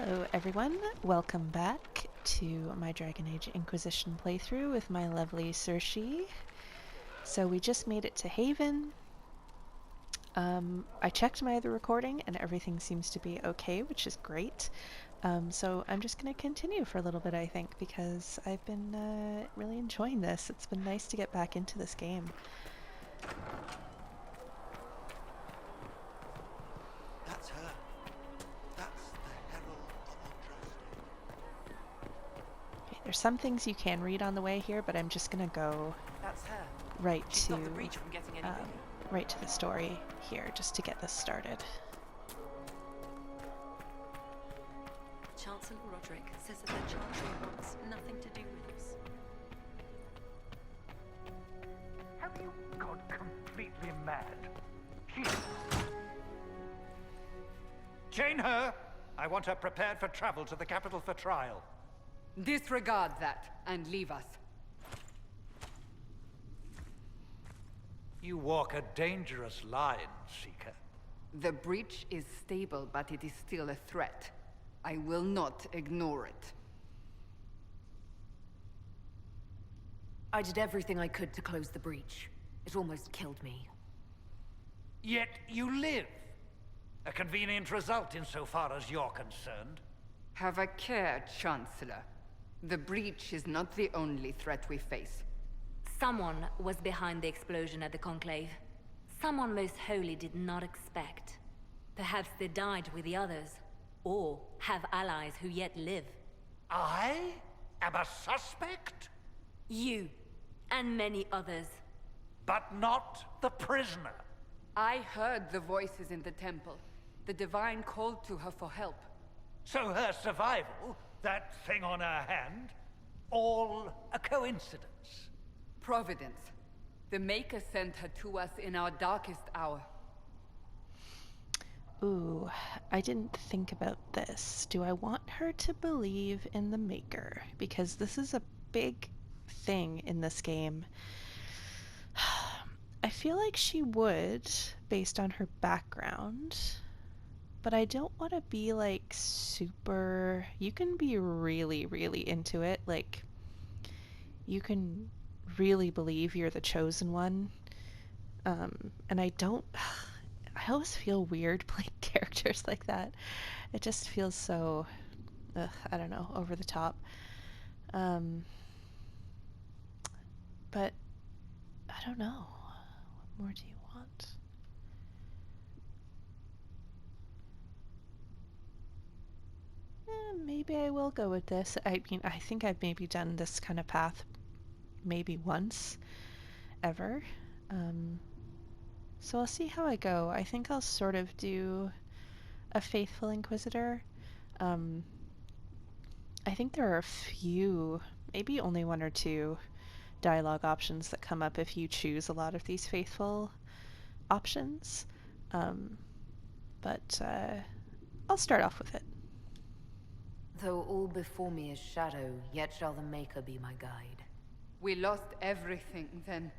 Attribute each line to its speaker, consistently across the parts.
Speaker 1: Hello everyone, welcome back to my Dragon Age Inquisition playthrough with my lovely Cersei. So we just made it to Haven. I checked my other recording and everything seems to be okay, which is great. So I'm just going to continue for a little bit, I think, because I've been really enjoying this. It's been nice to get back into this game.
Speaker 2: That's her. That's the Herald of Andraste.
Speaker 1: Okay, there's some things you can read on the way here, but I'm just going to go
Speaker 3: That's her.
Speaker 1: right
Speaker 3: She's
Speaker 1: to
Speaker 3: stopped the breach from getting any bigger.
Speaker 1: right to the story here, just to get this started.
Speaker 4: Chancellor Roderick says that the Chantry wants nothing to do with us.
Speaker 5: Have you gone completely mad?
Speaker 6: Chain her! I want her prepared for travel to the capital for trial.
Speaker 7: Disregard that and leave us.
Speaker 6: You walk a dangerous line, Seeker.
Speaker 7: The breach is stable, but it is still a threat. I will not ignore it.
Speaker 4: I did everything I could to close the breach. It almost killed me.
Speaker 6: Yet you live. A convenient result insofar as you're concerned.
Speaker 7: Have a care, Chancellor. The breach is not the only threat we face.
Speaker 8: Someone was behind the explosion at the Conclave. Someone most holy did not expect. Perhaps they died with the others, or have allies who yet live.
Speaker 6: I am a suspect?
Speaker 8: You, and many others.
Speaker 6: But not the prisoner.
Speaker 7: I heard the voices in the temple. The Divine called to her for help.
Speaker 6: So her survival, that thing on her hand, all a coincidence.
Speaker 7: Providence. The Maker sent her to us in our darkest hour.
Speaker 1: Ooh, I didn't think about this. Do I want her to believe in the Maker? Because this is a big thing in this game. I feel like she would, based on her background. But I don't want to be like super... You can be really, really into it. Like, you can really believe you're the chosen one. And I don't... I always feel weird playing characters like that. It just feels so... I don't know, over the top. But I don't know. What more do you want? Maybe I will go with this. I mean, I think I've maybe done this kind of path maybe once ever. So I'll see how I go. I think I'll sort of do a faithful Inquisitor. I think there are a few, maybe only one or two dialogue options that come up if you choose a lot of these faithful options. But I'll start off with it.
Speaker 4: Though all before me is shadow, yet shall the Maker be my guide.
Speaker 7: We lost everything then.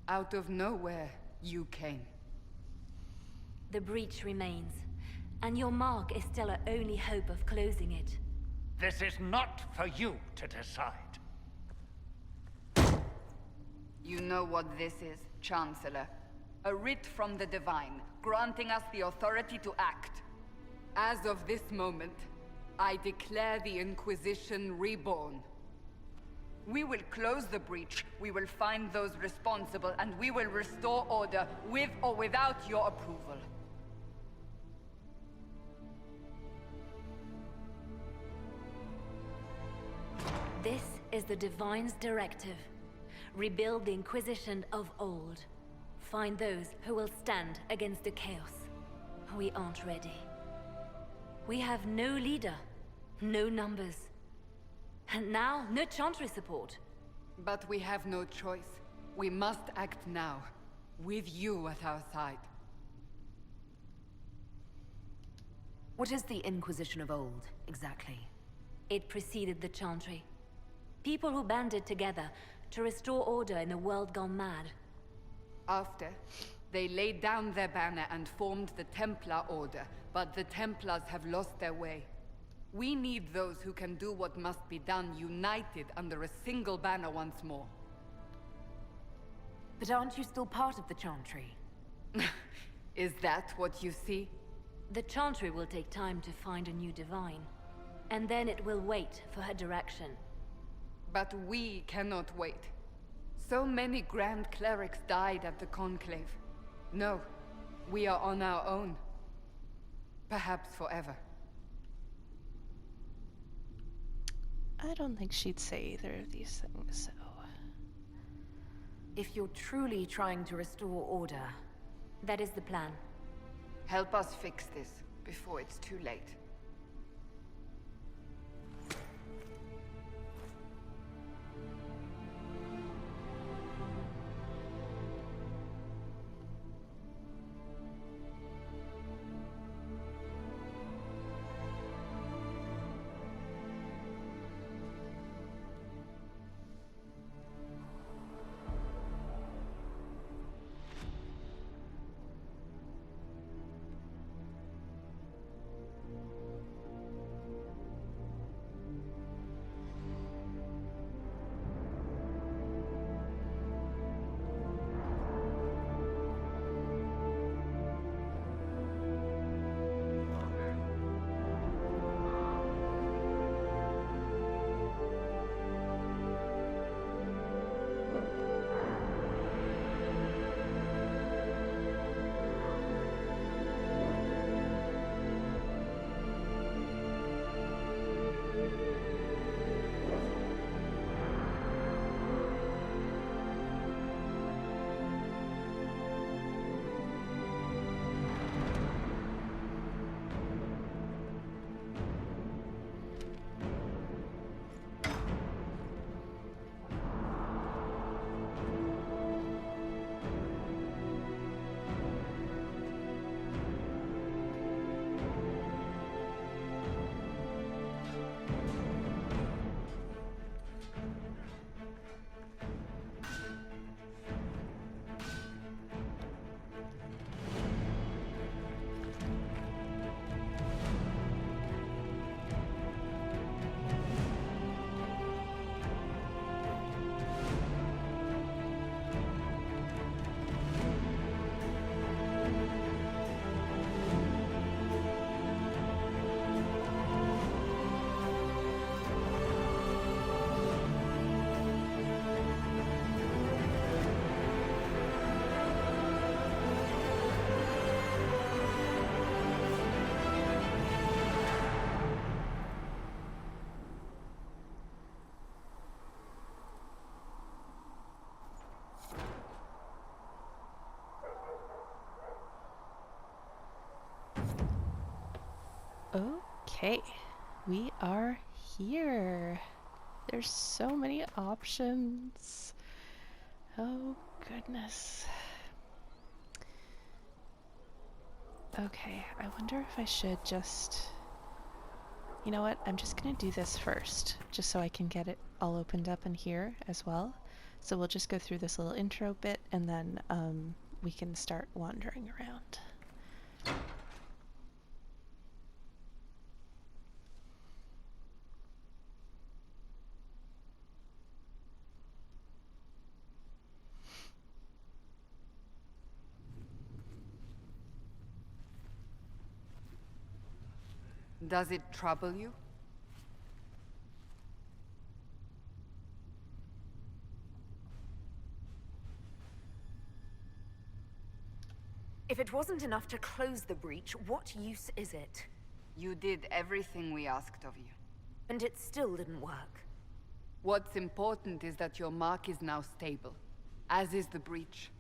Speaker 7: Out of nowhere, you came.
Speaker 8: The breach remains, and your mark is still our only hope of closing it.
Speaker 6: This is not for you to decide.
Speaker 7: You know what this is, Chancellor. A writ from the Divine, granting us the authority to act. As of this moment, I declare the Inquisition reborn. We will close the breach, we will find those responsible, and we will restore order with or without your approval.
Speaker 8: This is the Divine's directive. Rebuild the Inquisition of old. Find those who will stand against the chaos. We aren't ready. We have no leader, no numbers. And now, no Chantry support.
Speaker 7: But we have no choice. We must act now, with you at our side.
Speaker 4: What is the Inquisition of old, exactly?
Speaker 8: It preceded the Chantry. People who banded together to restore order in a world gone mad.
Speaker 7: After, they laid down their banner and formed the Templar Order, but the Templars have lost their way. We need those who can do what must be done, united under a single banner once more.
Speaker 4: But aren't you still part of the Chantry?
Speaker 7: Is that what you see?
Speaker 8: The Chantry will take time to find a new divine. And then it will wait for her direction.
Speaker 7: But we cannot wait. So many Grand Clerics died at the Conclave. No, we are on our own. Perhaps forever.
Speaker 1: I don't think she'd say either of these things, so...
Speaker 4: If you're truly trying to restore order,
Speaker 8: That is the plan.
Speaker 7: Help us fix this before it's too late.
Speaker 1: Okay, we are here. There's so many options. Oh, goodness. Okay, I wonder if I should just... You know what? I'm just gonna do this first, just so I can get it all opened up in here as well. So we'll just go through this little intro bit, and then we can start wandering around.
Speaker 7: Does it trouble you?
Speaker 4: if it wasn't enough to close the breach, what use is it?
Speaker 7: You did everything we asked of you.
Speaker 4: And it still didn't work.
Speaker 7: What's important is that your mark is now stable, as is the breach.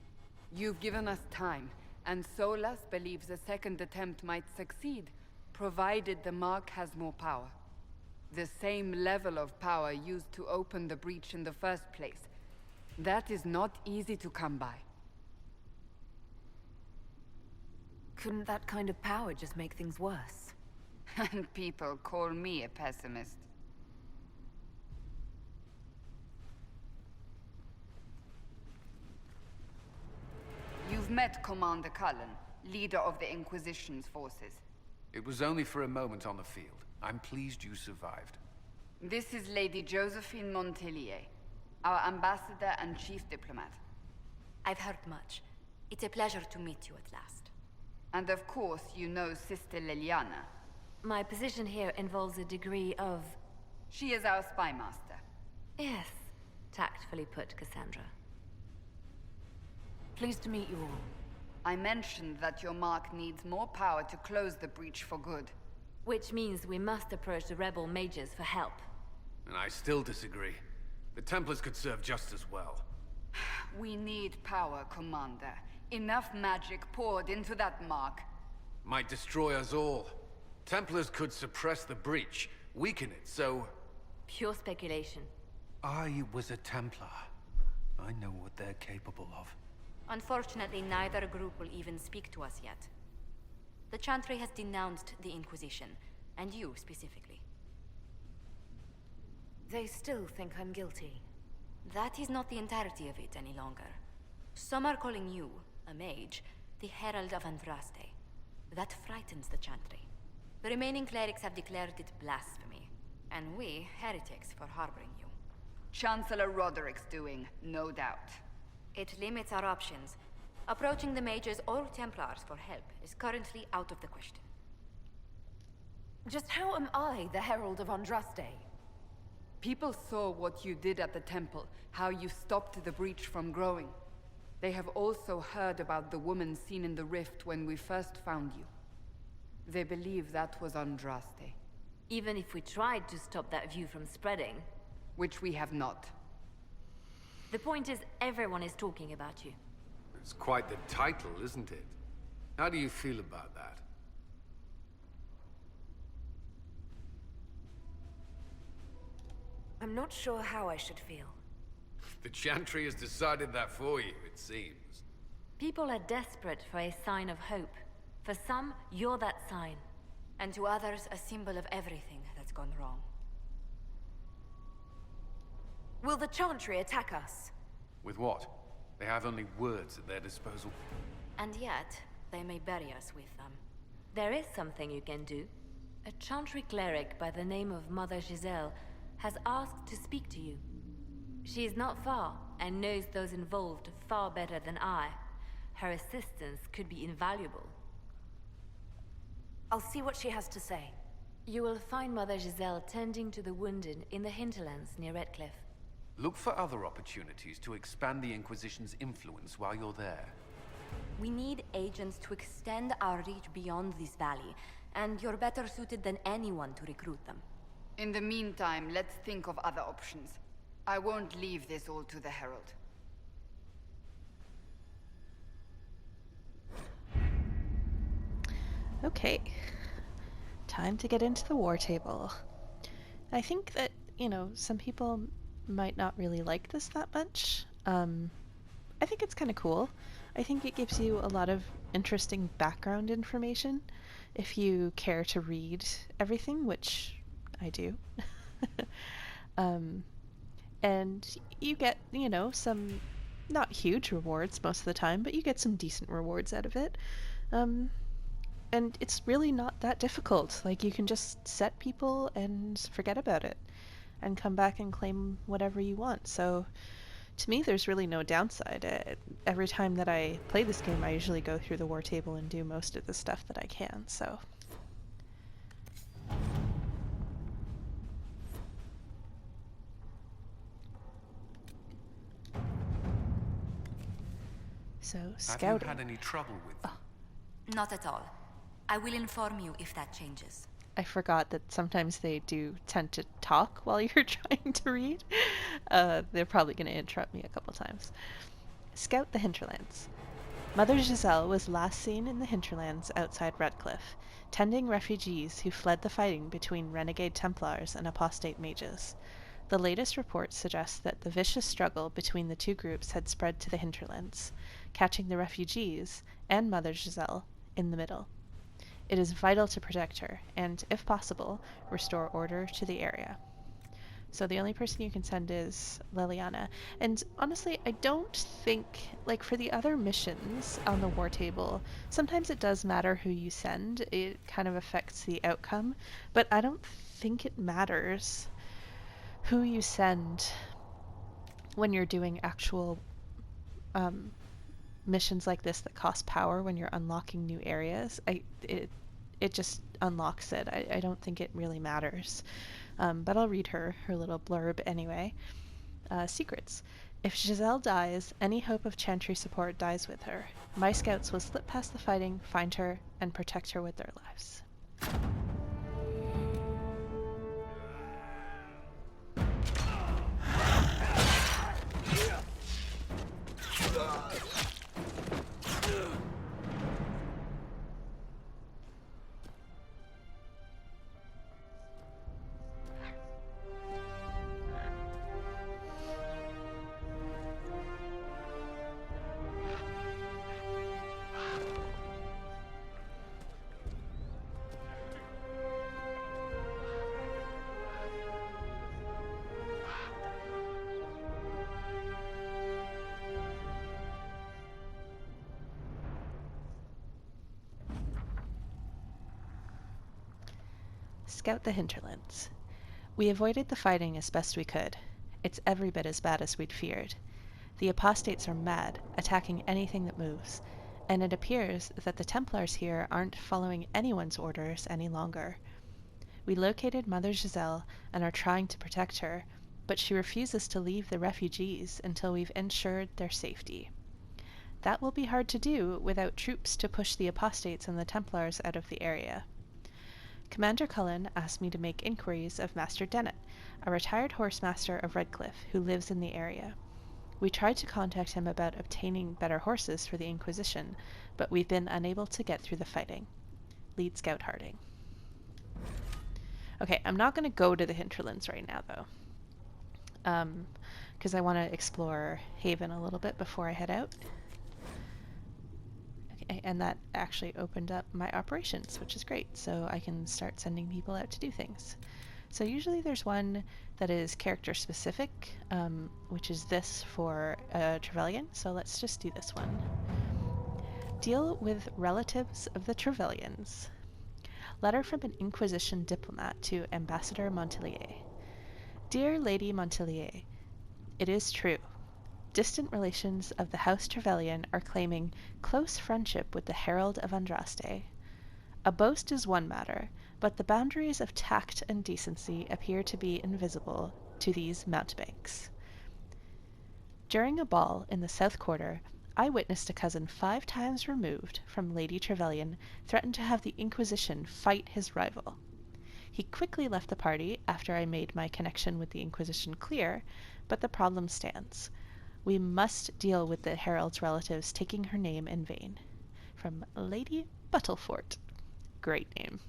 Speaker 7: You've given us time, and Solas believes a second attempt might succeed, provided the mark has more power. The same level of power used to open the breach in the first place. That is not easy to come by.
Speaker 4: Couldn't that kind of power just make things worse?
Speaker 7: And people call me a pessimist. You've met Commander Cullen, leader of the Inquisition's forces.
Speaker 3: It was only for a moment on the field. I'm pleased you survived.
Speaker 7: This is Lady Josephine Montelier, our ambassador and chief diplomat.
Speaker 8: I've heard much. It's a pleasure to meet you at last.
Speaker 7: And of course, you know Sister Liliana.
Speaker 8: My position here involves a degree of...
Speaker 7: She is our spy master.
Speaker 8: Yes, tactfully put, Cassandra.
Speaker 4: Pleased to meet you all.
Speaker 7: I mentioned that your mark needs more power to close the breach for good.
Speaker 8: Which means we must approach the rebel mages for help.
Speaker 3: And I still disagree. The Templars could serve just as well.
Speaker 7: We need power, Commander. Enough magic poured into that mark.
Speaker 3: Might destroy us all. Templars could suppress the breach, weaken it, so...
Speaker 8: Pure speculation.
Speaker 3: I was a Templar. I know what they're capable of.
Speaker 8: Unfortunately, neither group will even speak to us yet. The Chantry has denounced the Inquisition, and you specifically.
Speaker 4: They still think I'm guilty.
Speaker 8: That is not the entirety of it any longer. Some are calling you, a mage, the Herald of Andraste. That frightens the Chantry. The remaining clerics have declared it blasphemy, and we, heretics, for harboring you.
Speaker 7: Chancellor Roderick's doing, no doubt.
Speaker 8: It limits our options. Approaching the mages or Templars for help is currently out of the question.
Speaker 4: Just how am I the Herald of Andraste?
Speaker 7: People saw what you did at the temple, how you stopped the breach from growing. They have also heard about the woman seen in the rift when we first found you. They believe that was Andraste.
Speaker 8: Even if we tried to stop that view from spreading...
Speaker 7: Which we have not.
Speaker 8: The point is, everyone is talking about you.
Speaker 3: It's quite the title, isn't it? How do you feel about that?
Speaker 4: I'm not sure how I should feel.
Speaker 3: The Chantry has decided that for you, it seems.
Speaker 8: People are desperate for a sign of hope. For some, you're that sign. And to others, a symbol of everything that's gone wrong.
Speaker 4: Will the Chantry attack us?
Speaker 3: With what? They have only words at their disposal.
Speaker 8: And yet, they may bury us with them. There is something you can do. A Chantry cleric by the name of Mother Giselle has asked to speak to you. She is not far, and knows those involved far better than I. Her assistance could be invaluable.
Speaker 4: I'll see what she has to say.
Speaker 8: You will find Mother Giselle tending to the wounded in the Hinterlands near Redcliffe.
Speaker 3: Look for other opportunities to expand the Inquisition's influence while you're there.
Speaker 8: We need agents to extend our reach beyond this valley, and you're better suited than anyone to recruit them.
Speaker 7: In the meantime, let's think of other options. I won't leave this all to the Herald.
Speaker 1: Okay. Time to get into the war table. I think that, some people might not really like this that much. I think it's kind of cool. I think it gives you a lot of interesting background information if you care to read everything, which I do. And you get, some not huge rewards most of the time, but you get some decent rewards out of it. And it's really not that difficult. Like, you can just set people and forget about it and come back and claim whatever you want. So to me, there's really no downside. Every time that I play this game, I usually go through the war table and do most of the stuff that I can, so. So, scouting.
Speaker 3: Have you had any trouble with them?
Speaker 8: Not at all. I will inform you if that changes.
Speaker 1: I forgot that sometimes they do tend to talk while you're trying to read. They're probably going to interrupt me a couple times. Scout the Hinterlands. Mother Giselle was last seen in the Hinterlands outside Redcliffe, tending refugees who fled the fighting between renegade Templars and apostate mages. The latest reports suggest that the vicious struggle between the two groups had spread to the Hinterlands, catching the refugees and Mother Giselle in the middle. It is vital to protect her and, if possible, restore order to the area. So the only person you can send is Liliana. And honestly, I don't think, like for the other missions on the war table, sometimes it does matter who you send. It kind of affects the outcome. But I don't think it matters who you send when you're doing actual missions like this that cost power when you're unlocking new areas. It just unlocks it. I don't think it really matters. But I'll read her little blurb anyway. Secrets. If Giselle dies, any hope of Chantry support dies with her. My scouts will slip past the fighting, find her, and protect her with their lives. Scout the Hinterlands. We avoided the fighting as best we could. It's every bit as bad as we'd feared. The apostates are mad, attacking anything that moves, and it appears that the Templars here aren't following anyone's orders any longer. We located Mother Giselle and are trying to protect her, but she refuses to leave the refugees until we've ensured their safety. That will be hard to do without troops to push the apostates and the Templars out of the area. Commander Cullen asked me to make inquiries of Master Dennett, a retired horsemaster of Redcliffe who lives in the area. We tried to contact him about obtaining better horses for the Inquisition, but we've been unable to get through the fighting. Lead Scout Harding. Okay, I'm not going to go to the Hinterlands right now, though, because I want to explore Haven a little bit before I head out. And that actually opened up my operations, which is great. So I can start sending people out to do things. So usually there's one that is character specific, which is this for Trevelyan. So let's just do this one. Deal with relatives of the Trevelyan's. Letter from an Inquisition diplomat to Ambassador Montelier. Dear Lady Montelier, it is true. Distant relations of the House Trevelyan are claiming close friendship with the Herald of Andraste. A boast is one matter, but the boundaries of tact and decency appear to be invisible to these mountebanks. During a ball in the South Quarter, I witnessed a cousin 5 times removed from Lady Trevelyan threaten to have the Inquisition fight his rival. He quickly left the party after I made my connection with the Inquisition clear, but the problem stands. We must deal with the Herald's relatives taking her name in vain. From Lady Buttlefort. Great name.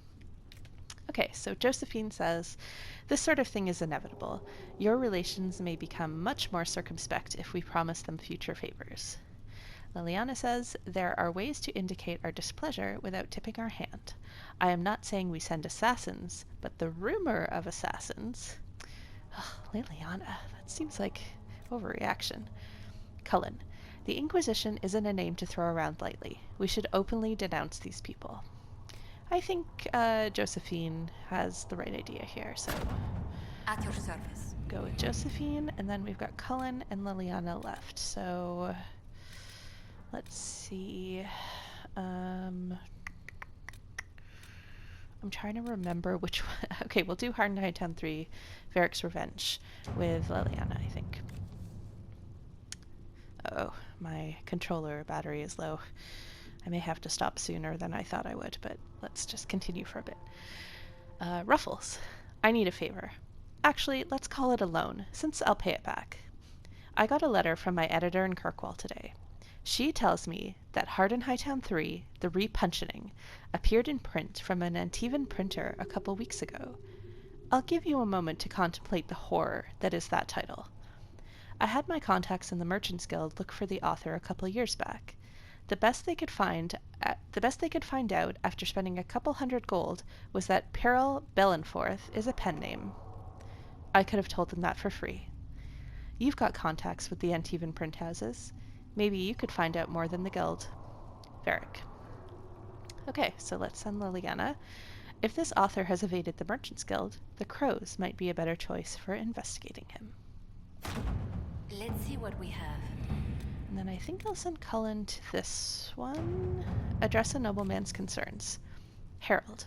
Speaker 1: Okay, so Josephine says, this sort of thing is inevitable. Your relations may become much more circumspect if we promise them future favors. Liliana says, there are ways to indicate our displeasure without tipping our hand. I am not saying we send assassins, but the rumor of assassins... Liliana, that seems like overreaction. Cullen, the Inquisition isn't a name to throw around lightly. We should openly denounce these people. I think Josephine has the right idea here, so...
Speaker 7: At your service.
Speaker 1: Go with Josephine, and then we've got Cullen and Liliana left, so... Let's see... I'm trying to remember which one... Okay, we'll do Hardened Hightown 3, Varric's Revenge, with Liliana, I think. Oh, my controller battery is low. I may have to stop sooner than I thought I would, but let's just continue for a bit. Ruffles. I need a favor. Actually, let's call it a loan, since I'll pay it back. I got a letter from my editor in Kirkwall today. She tells me that Hardened Hightown 3, The Repuncheoning, appeared in print from an Antivan printer a couple weeks ago. I'll give you a moment to contemplate the horror that is that title. I had my contacts in the Merchants Guild look for the author a couple years back. The best they could find out after spending a couple hundred gold was that Peril Bellenforth is a pen name. I could have told them that for free. You've got contacts with the Antivan print houses. Maybe you could find out more than the guild. Varric. Okay, so let's send Liliana. If this author has evaded the Merchants Guild, the Crows might be a better choice for investigating him.
Speaker 8: Let's see what we have.
Speaker 1: And then I think I'll send Cullen to this one. Address a nobleman's concerns. Herald.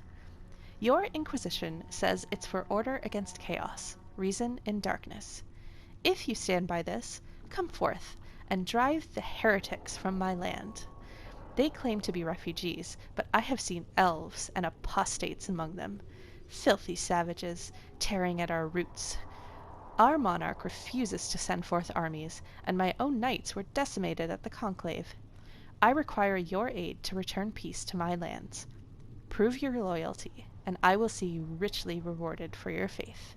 Speaker 1: Your Inquisition says it's for order against chaos, reason in darkness. If you stand by this, come forth and drive the heretics from my land. They claim to be refugees, but I have seen elves and apostates among them. Filthy savages, tearing at our roots. Our monarch refuses to send forth armies, and my own knights were decimated at the conclave. I require your aid to return peace to my lands. Prove your loyalty, and I will see you richly rewarded for your faith.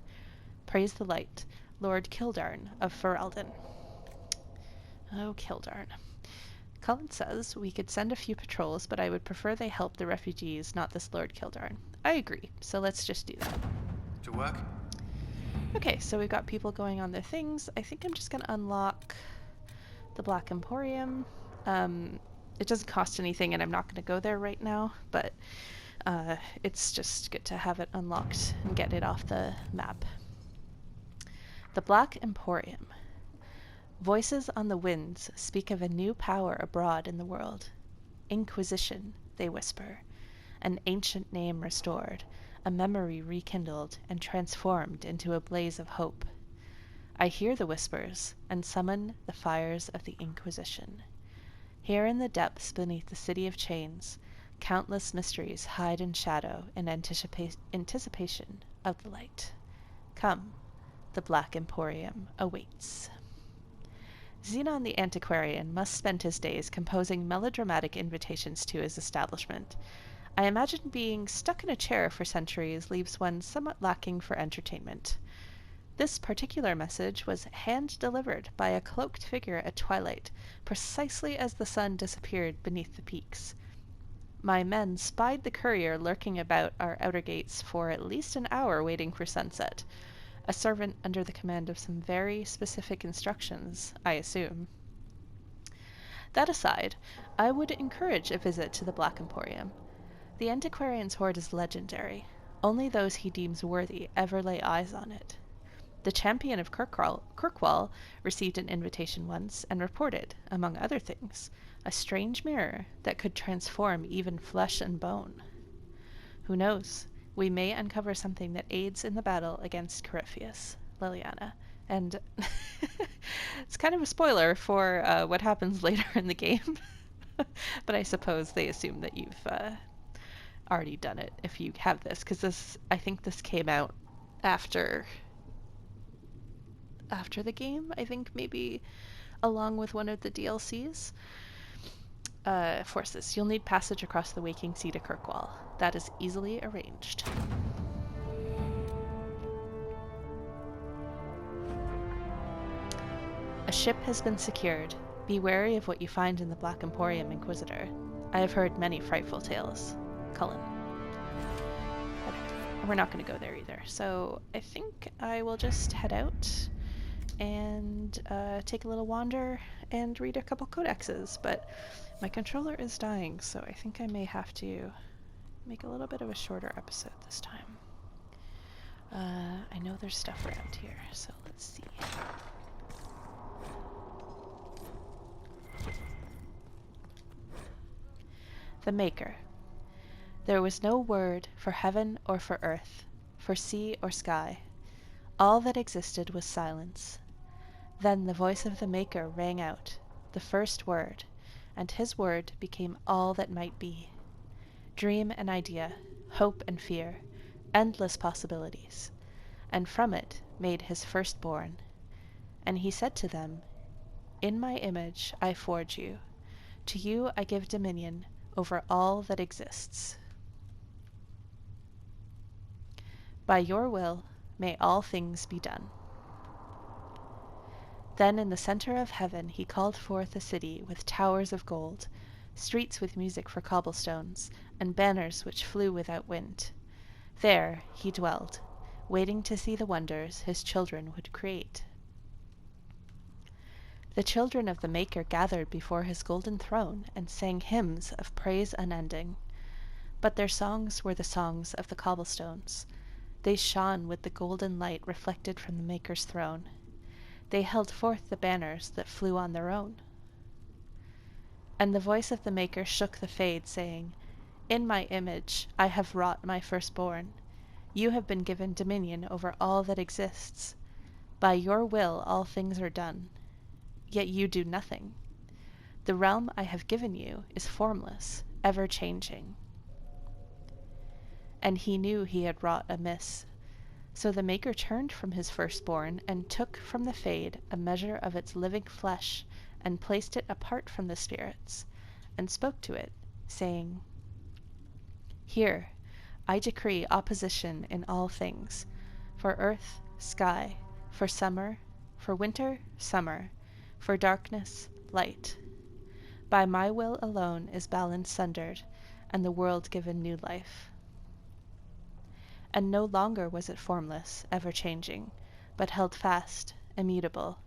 Speaker 1: Praise the light, Lord Kildarn of Ferelden. Oh, Kildarn. Cullen says we could send a few patrols, but I would prefer they help the refugees, not this Lord Kildarn. I agree, so let's just do that.
Speaker 3: To work?
Speaker 1: Okay, so we've got people going on their things. I think I'm just going to unlock the Black Emporium. It doesn't cost anything, and I'm not going to go there right now, but it's just good to have it unlocked and get it off the map. The Black Emporium. Voices on the winds speak of a new power abroad in the world. Inquisition, they whisper. An ancient name restored, a memory rekindled and transformed into a blaze of hope. I hear the whispers and summon the fires of the Inquisition. Here in the depths beneath the city of chains, countless mysteries hide in shadow in anticipation of the light. Come, the Black Emporium awaits. Xenon the Antiquarian must spend his days composing melodramatic invitations to his establishment. I imagine being stuck in a chair for centuries leaves one somewhat lacking for entertainment. This particular message was hand-delivered by a cloaked figure at twilight, precisely as the sun disappeared beneath the peaks. My men spied the courier lurking about our outer gates for at least an hour waiting for sunset. A servant under the command of some very specific instructions, I assume. That aside, I would encourage a visit to the Black Emporium. The Antiquarian's hoard is legendary. Only those he deems worthy ever lay eyes on it. The champion of Kirkwall received an invitation once and reported, among other things, a strange mirror that could transform even flesh and bone. Who knows? We may uncover something that aids in the battle against Corypheus, Liliana. And it's kind of a spoiler for what happens later in the game. But I suppose they assume that you've already done it if you have this, because I think this came out after the game. I think maybe along with one of the DLCs. Forces. You'll need passage across the Waking Sea to Kirkwall. That is easily arranged. A ship has been secured. Be wary of what you find in the Black Emporium, Inquisitor. I have heard many frightful tales. Cullen. Okay. We're not going to go there either, so I think I will just head out and take a little wander and read a couple codexes, but my controller is dying, so I think I may have to make a little bit of a shorter episode this time. I know there's stuff around here, so let's see. The Maker. There was no word for heaven or for earth, for sea or sky. All that existed was silence. Then the voice of the Maker rang out, the first word, and his word became all that might be. Dream and idea, hope and fear, endless possibilities. And from it made his firstborn. And he said to them, In my image I forge you. To you I give dominion over all that exists. By your will may all things be done. Then in the center of heaven he called forth a city with towers of gold, streets with music for cobblestones, and banners which flew without wind. There he dwelled, waiting to see the wonders his children would create. The children of the Maker gathered before his golden throne and sang hymns of praise unending. But their songs were the songs of the cobblestones. They shone with the golden light reflected from the Maker's throne. They held forth the banners that flew on their own. And the voice of the Maker shook the Fade, saying, "In my image I have wrought my firstborn. You have been given dominion over all that exists. By your will all things are done. Yet you do nothing. The realm I have given you is formless, ever-changing." And he knew he had wrought amiss. So the Maker turned from his firstborn and took from the Fade a measure of its living flesh and placed it apart from the spirits, and spoke to it, saying, "Here, I decree opposition in all things, for earth, sky, for summer, for winter, summer, for darkness, light. By my will alone is balance sundered, and the world given new life." And no longer was it formless, ever-changing, but held fast, immutable,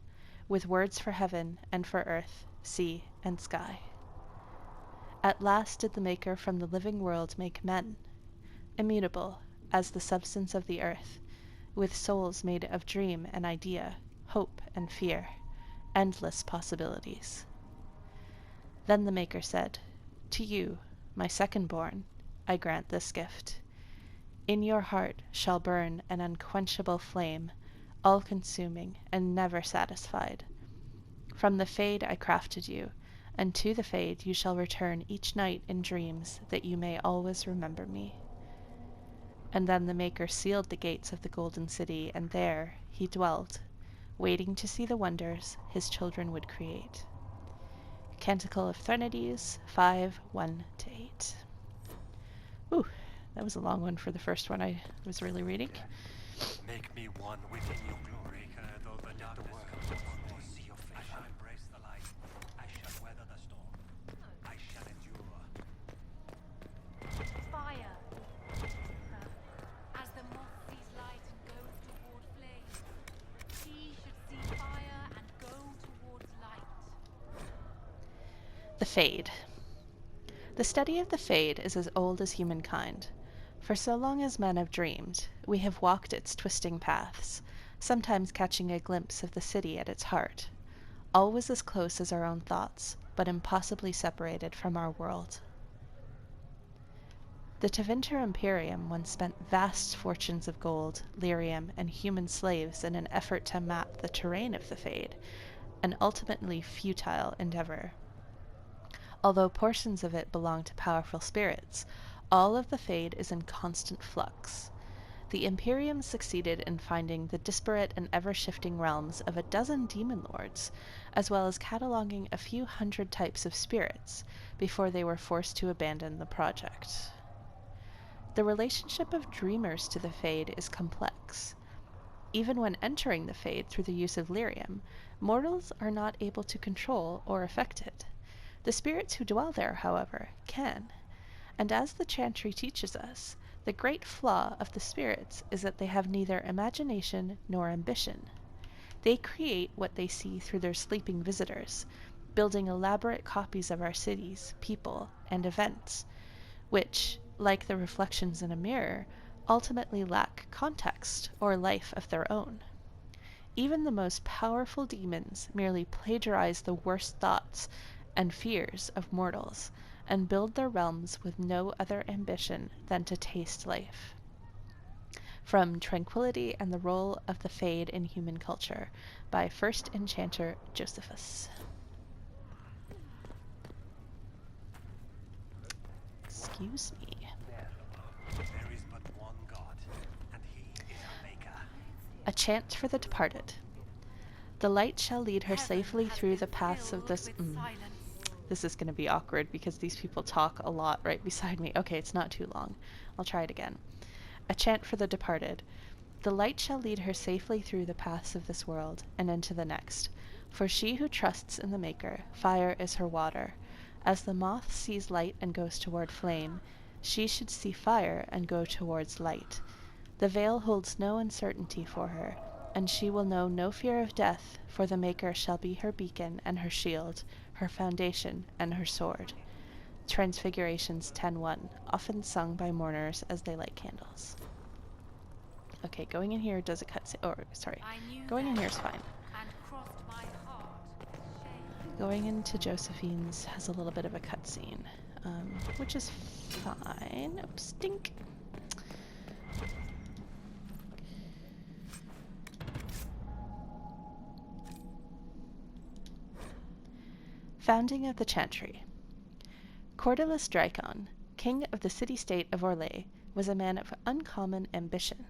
Speaker 1: with words for heaven and for earth, sea, and sky. At last did the Maker from the living world make men, immutable as the substance of the earth, with souls made of dream and idea, hope and fear, endless possibilities. Then the Maker said, "To you, my second-born, I grant this gift. In your heart shall burn an unquenchable flame, all-consuming and never satisfied. From the Fade I crafted you, and to the Fade you shall return each night in dreams, that you may always remember me." And then the Maker sealed the gates of the Golden City, and there he dwelled, waiting to see the wonders his children would create. Canticle of Threnodies 5:1-8. Ooh, that was a long one for the first one I was really reading.
Speaker 2: Make me one within your glory. Though the darkness comes upon me, see your face. I shall embrace the light. I shall weather the storm. I shall endure.
Speaker 8: Fire. As the moth sees light and goes toward flame, he should see fire and go towards light.
Speaker 1: The Fade. The study of the Fade is as old as humankind. For so long as men have dreamed, we have walked its twisting paths, sometimes catching a glimpse of the city at its heart, always as close as our own thoughts, but impossibly separated from our world. The Tevinter Imperium once spent vast fortunes of gold, lyrium, and human slaves in an effort to map the terrain of the Fade, an ultimately futile endeavor. Although portions of it belong to powerful spirits, all of the Fade is in constant flux. The Imperium succeeded in finding the disparate and ever-shifting realms of a dozen demon lords, as well as cataloging a few hundred types of spirits, before they were forced to abandon the project. The relationship of dreamers to the Fade is complex. Even when entering the Fade through the use of lyrium, mortals are not able to control or affect it. The spirits who dwell there, however, can. And as the Chantry teaches us, the great flaw of the spirits is that they have neither imagination nor ambition. They create what they see through their sleeping visitors, building elaborate copies of our cities, people, and events, which, like the reflections in a mirror, ultimately lack context or life of their own. Even the most powerful demons merely plagiarize the worst thoughts and fears of mortals, and build their realms with no other ambition than to taste life. From Tranquility and the Role of the Fade in Human Culture, by First Enchanter Josephus. Excuse me.
Speaker 2: There is but one God, and he is our maker.
Speaker 1: A Chant for the Departed. The light shall lead her safely through the paths of this... This is going to be awkward because these people talk a lot right beside me. Okay, it's not too long. I'll try it again. A Chant for the Departed. The light shall lead her safely through the paths of this world and into the next. For she who trusts in the Maker, fire is her water. As the moth sees light and goes toward flame, she should see fire and go towards light. The veil holds no uncertainty for her, and she will know no fear of death, for the Maker shall be her beacon and her shield, her foundation and her sword. Transfigurations 10:1, often sung by mourners as they light candles. Okay, going in here does a cutscene. Or, sorry, going in here is fine. Going into Josephine's has a little bit of a cutscene, which is fine. Oh, stink. Founding of the Chantry. Cordelis Dracon, king of the city-state of Orlais, was a man of uncommon ambition.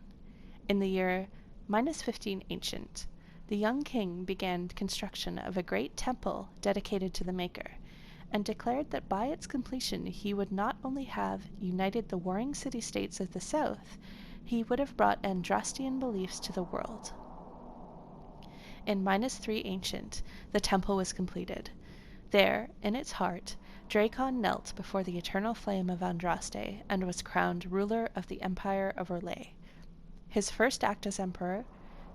Speaker 1: In the year -15 Ancient, the young king began construction of a great temple dedicated to the Maker, and declared that by its completion he would not only have united the warring city-states of the south, he would have brought Andrastian beliefs to the world. In -3 Ancient, the temple was completed. There, in its heart, Dracon knelt before the eternal flame of Andraste and was crowned ruler of the Empire of Orlais. His first act as emperor,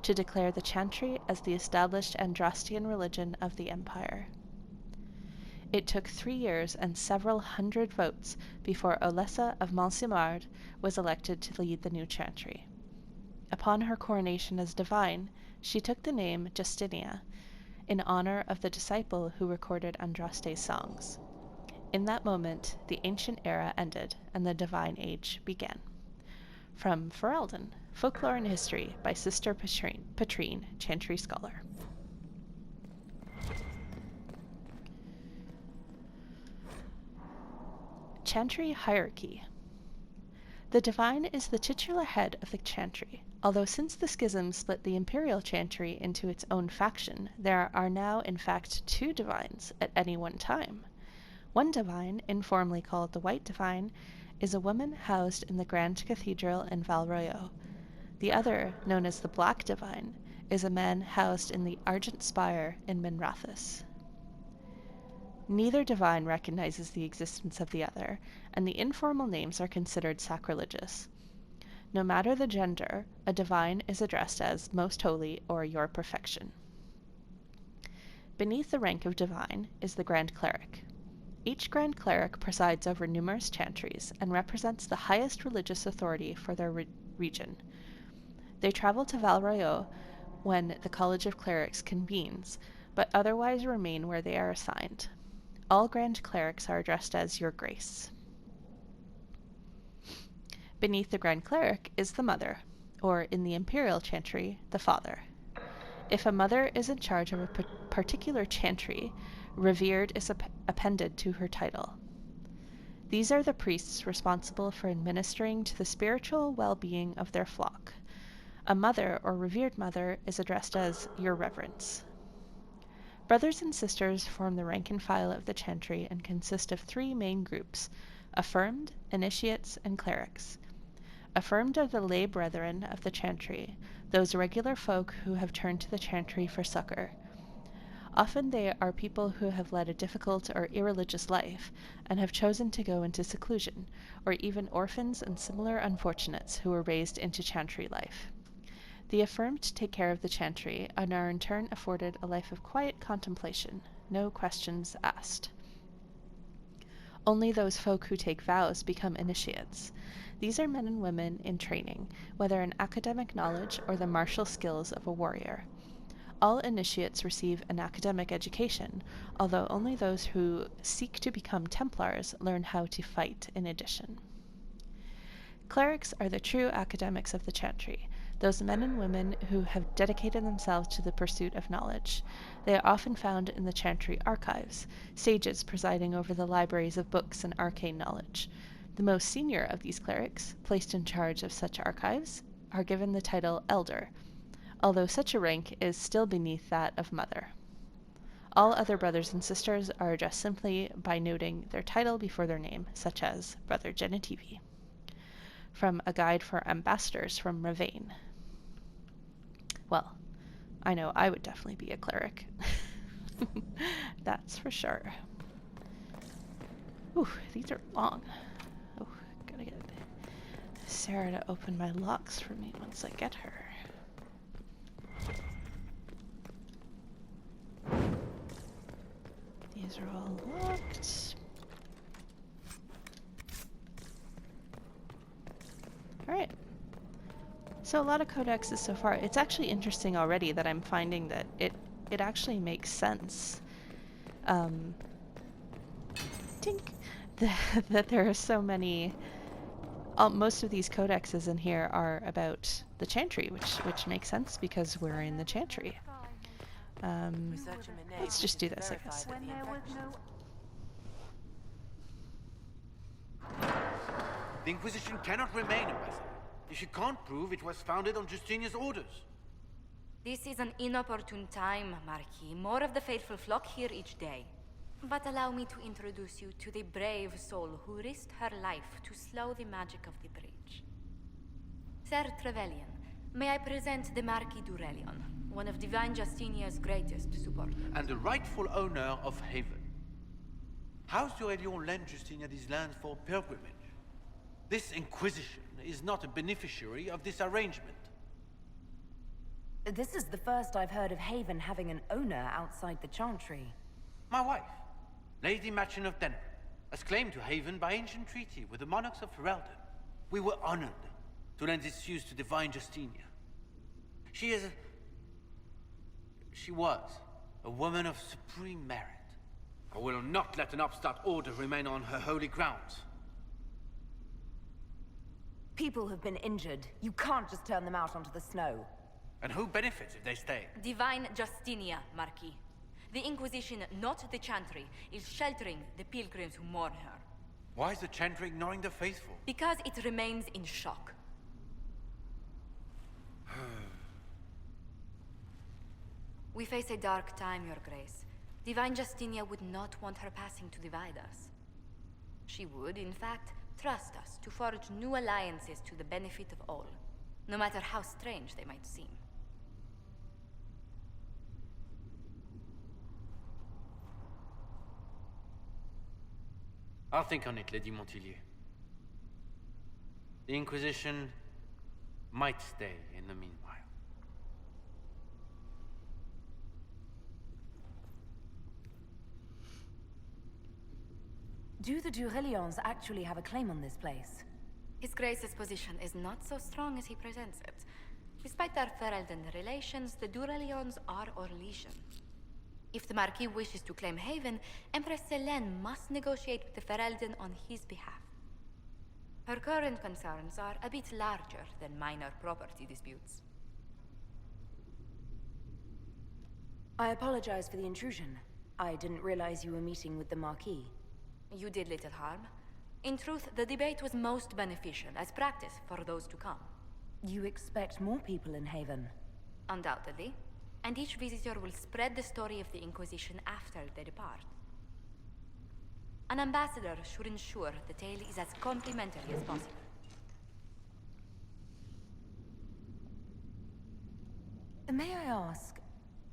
Speaker 1: to declare the Chantry as the established Andrastian religion of the empire. It took 3 years and several hundred votes before Olessa of Montsimard was elected to lead the new Chantry. Upon her coronation as divine, she took the name Justinia, in honor of the disciple who recorded Andraste's songs. In that moment, the ancient era ended and the divine age began. From Ferelden, Folklore and History by Sister Patrine, Chantry Scholar. Chantry Hierarchy. The Divine is the titular head of the Chantry, although since the schism split the Imperial Chantry into its own faction, there are now in fact 2 Divines at any one time. One Divine, informally called the White Divine, is a woman housed in the Grand Cathedral in Valroyo. The other, known as the Black Divine, is a man housed in the Argent Spire in Minrathous. Neither divine recognizes the existence of the other, and the informal names are considered sacrilegious. No matter the gender, a divine is addressed as Most Holy or Your Perfection. Beneath the rank of divine is the Grand Cleric. Each Grand Cleric presides over numerous chantries and represents the highest religious authority for their region. They travel to Valroyo when the College of Clerics convenes, but otherwise remain where they are assigned. All Grand Clerics are addressed as Your Grace. Beneath the Grand Cleric is the Mother, or in the Imperial Chantry, the Father. If a mother is in charge of a particular chantry, revered is appended to her title. These are the priests responsible for administering to the spiritual well-being of their flock. A mother or revered mother is addressed as Your Reverence. Brothers and sisters form the rank and file of the Chantry and consist of 3 main groups: Affirmed, Initiates, and Clerics. Affirmed are the lay brethren of the Chantry, those regular folk who have turned to the Chantry for succor. Often they are people who have led a difficult or irreligious life and have chosen to go into seclusion, or even orphans and similar unfortunates who were raised into Chantry life. The affirmed take care of the Chantry and are in turn afforded a life of quiet contemplation, no questions asked. Only those folk who take vows become initiates. These are men and women in training, whether in academic knowledge or the martial skills of a warrior. All initiates receive an academic education, although only those who seek to become Templars learn how to fight in addition. Clerics are the true academics of the Chantry, those men and women who have dedicated themselves to the pursuit of knowledge. They are often found in the Chantry archives, sages presiding over the libraries of books and arcane knowledge. The most senior of these clerics, placed in charge of such archives, are given the title Elder, although such a rank is still beneath that of Mother. All other brothers and sisters are addressed simply by noting their title before their name, such as Brother Genitivi. From A Guide for Ambassadors from Ravane. Well, I know I would definitely be a cleric. That's for sure. Ooh, these are long. Oh, gotta get Sarah to open my locks for me once I get her. These are all locked. Alright. So a lot of codexes so far. It's actually interesting already that I'm finding that it actually makes sense. Tink! That there are so many... most of these codexes in here are about the Chantry, which makes sense because we're in the Chantry. Let's just do this, I guess.
Speaker 5: When there was no
Speaker 9: The Inquisition cannot remain, Ambassador, if you can't prove it was founded on Justinia's orders.
Speaker 8: This is an inopportune time, Marquis. More of the faithful flock here each day. But allow me to introduce you to the brave soul who risked her life to slow the magic of the breach. Sir Trevelyan, may I present the Marquis Durellion, one of Divine Justinia's greatest supporters.
Speaker 9: And the rightful owner of Haven. House Durellion lent Justinia these lands for pilgrimage. This Inquisition is not a beneficiary of this arrangement.
Speaker 4: This is the first I've heard of Haven having an owner outside the Chantry.
Speaker 9: My wife, Lady Machin of Denner, has claimed to Haven by ancient treaty with the monarchs of Ferelden. We were honored to lend this use to Divine Justinia. She was a woman of supreme merit. I will not let an upstart order remain on her holy grounds.
Speaker 4: People have been injured. You can't just turn them out onto the snow.
Speaker 9: And who benefits if they stay?
Speaker 8: Divine Justinia, Marquis. The Inquisition, not the Chantry, is sheltering the pilgrims who mourn her.
Speaker 9: Why is the Chantry ignoring the faithful?
Speaker 8: Because it remains in shock. We face a dark time, Your Grace. Divine Justinia would not want her passing to divide us. She would, in fact, trust us to forge new alliances to the benefit of all, no matter how strange they might seem.
Speaker 9: I'll think on it, Lady Montillier. The Inquisition might stay in the meanwhile.
Speaker 4: Do the Durellions actually have a claim on this place?
Speaker 8: His Grace's position is not so strong as he presents it. Despite their Ferelden relations, the Durellions are Orlesian. If the Marquis wishes to claim Haven, Empress Selene must negotiate with the Ferelden on his behalf. Her current concerns are a bit larger than minor property disputes.
Speaker 4: I apologize for the intrusion. I didn't realize you were meeting with the Marquis.
Speaker 8: You did little harm. In truth, the debate was most beneficial as practice for those to come.
Speaker 4: You expect more people in Haven?
Speaker 8: Undoubtedly. And each visitor will spread the story of the Inquisition after they depart. An ambassador should ensure the tale is as complimentary as possible.
Speaker 4: May I ask,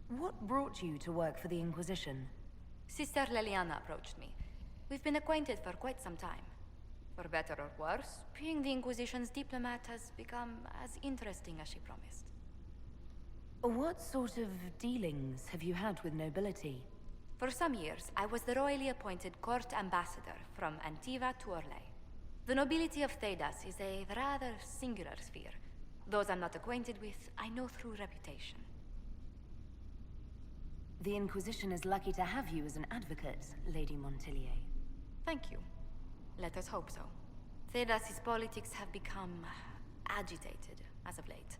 Speaker 4: what brought you to work for the Inquisition?
Speaker 8: Sister Leliana approached me. We've been acquainted for quite some time. For better or worse, being the Inquisition's diplomat has become as interesting as she promised.
Speaker 4: What sort of dealings have you had with nobility?
Speaker 8: For some years, I was the royally appointed court ambassador from Antiva to Orlais. The nobility of Thedas is a rather singular sphere. Those I'm not acquainted with, I know through reputation.
Speaker 4: The Inquisition is lucky to have you as an advocate, Lady Montillier.
Speaker 8: Thank you. Let us hope so. Thedas's politics have become agitated as of late.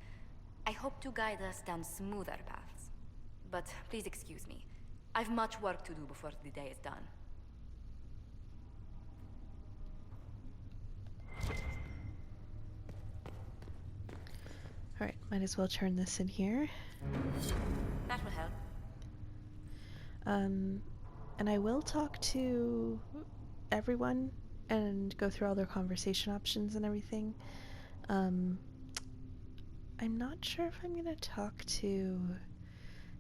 Speaker 8: I hope to guide us down smoother paths. But please excuse me. I've much work to do before the day is done.
Speaker 1: Alright, might as well turn this in here.
Speaker 8: That will help.
Speaker 1: And I will talk to everyone and go through all their conversation options and everything. I'm not sure if I'm gonna talk to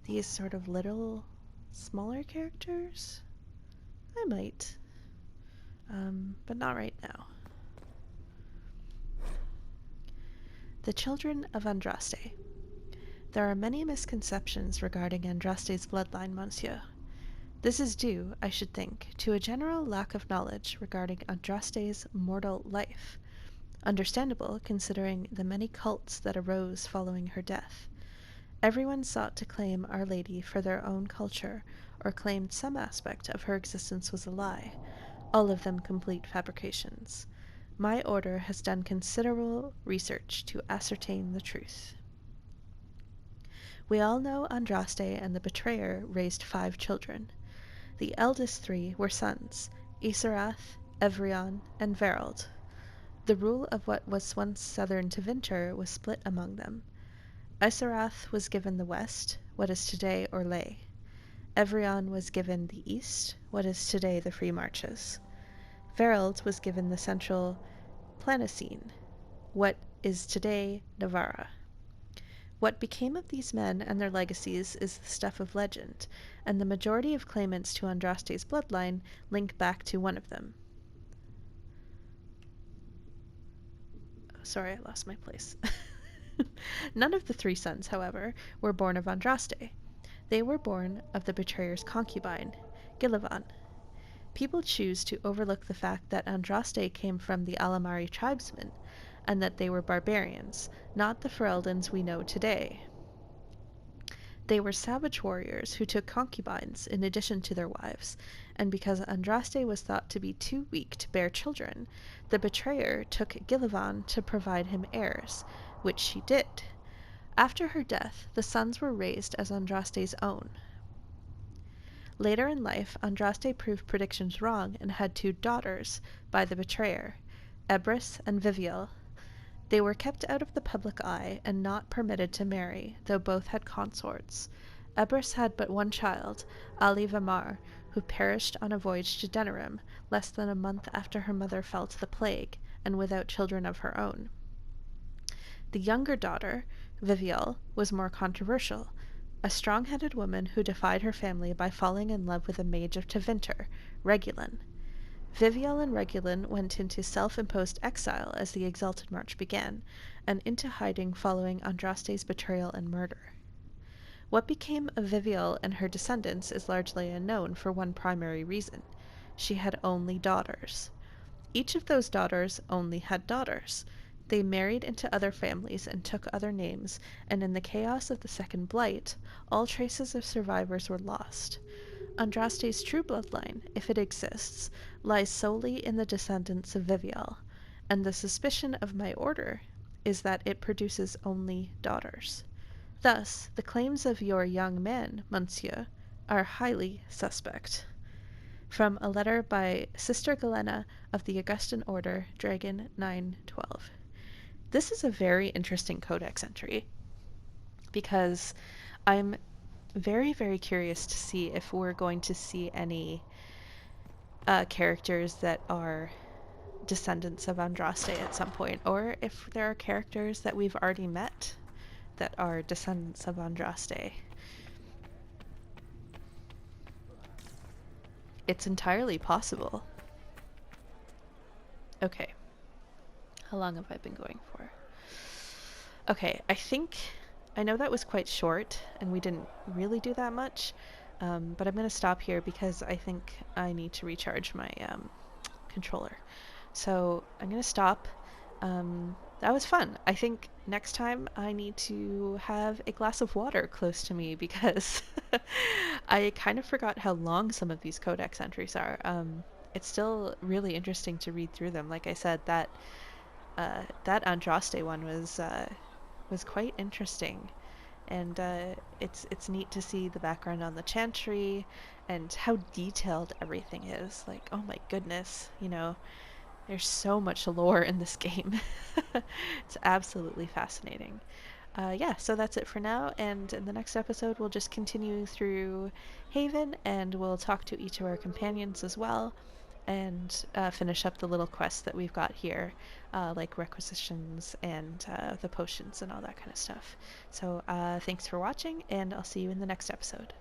Speaker 1: these sort of little, smaller characters. I might. But not right now. The children of Andraste. There are many misconceptions regarding Andraste's bloodline, monsieur. This is due, I should think, to a general lack of knowledge regarding Andraste's mortal life. Understandable, considering the many cults that arose following her death. Everyone sought to claim Our Lady for their own culture, or claimed some aspect of her existence was a lie, all of them complete fabrications. My order has done considerable research to ascertain the truth. We all know Andraste and the betrayer raised 5 children. The eldest 3 were sons, Isarath, Evrion, and Verald. The rule of what was once southern Tevinter was split among them. Isarath was given the west, what is today Orlais. Evrion was given the east, what is today the Free Marches. Verald was given the central Planocene, what is today Navarra. What became of these men and their legacies is the stuff of legend, and the majority of claimants to Andraste's bloodline link back to one of them. Oh, sorry, I lost my place. None of the 3 sons, however, were born of Andraste. They were born of the betrayer's concubine, Gillivan. People choose to overlook the fact that Andraste came from the Alamari tribesmen, and that they were barbarians, not the Ferelden's we know today. They were savage warriors who took concubines in addition to their wives, and because Andraste was thought to be too weak to bear children, the betrayer took Gillivan to provide him heirs, which she did. After her death, the sons were raised as Andraste's own. Later in life, Andraste proved predictions wrong and had 2 daughters by the betrayer, Ebris and Viviel. They were kept out of the public eye and not permitted to marry, though both had consorts. Ebris had but 1 child, Ali Vamar, who perished on a voyage to Denerim, less than a month after her mother fell to the plague, and without children of her own. The younger daughter, Viviel, was more controversial, a strong-headed woman who defied her family by falling in love with a mage of Tevinter, Regulin. Viviel and Regulin went into self-imposed exile as the Exalted March began, and into hiding following Andraste's betrayal and murder. What became of Viviel and her descendants is largely unknown for one primary reason. She had only daughters. Each of those daughters only had daughters. They married into other families and took other names, and in the chaos of the Second Blight, all traces of survivors were lost. Andraste's true bloodline, if it exists, lies solely in the descendants of Viviel, and the suspicion of my order is that it produces only daughters. Thus, the claims of your young man, monsieur, are highly suspect. From a letter by Sister Galena of the Augustan Order, Dragon 912. This is a very interesting codex entry, because I'm very, very curious to see if we're going to see any characters that are descendants of Andraste at some point, or if there are characters that we've already met that are descendants of Andraste. It's entirely possible. Okay. How long have I been going for? Okay, I know that was quite short, and we didn't really do that much, but I'm going to stop here because I think I need to recharge my controller. So I'm going to stop. That was fun. I think next time I need to have a glass of water close to me because I kind of forgot how long some of these codex entries are. It's still really interesting to read through them. Like I said, that Andraste one was quite interesting, and it's neat to see the background on the Chantry and how detailed everything is. Like, oh my goodness, there's so much lore in this game. It's absolutely fascinating. Yeah, so that's it for now, and in the next episode we'll just continue through Haven, and we'll talk to each of our companions as well, and finish up the little quests that we've got here, like requisitions and the potions and all that kind of stuff. So thanks for watching, and I'll see you in the next episode.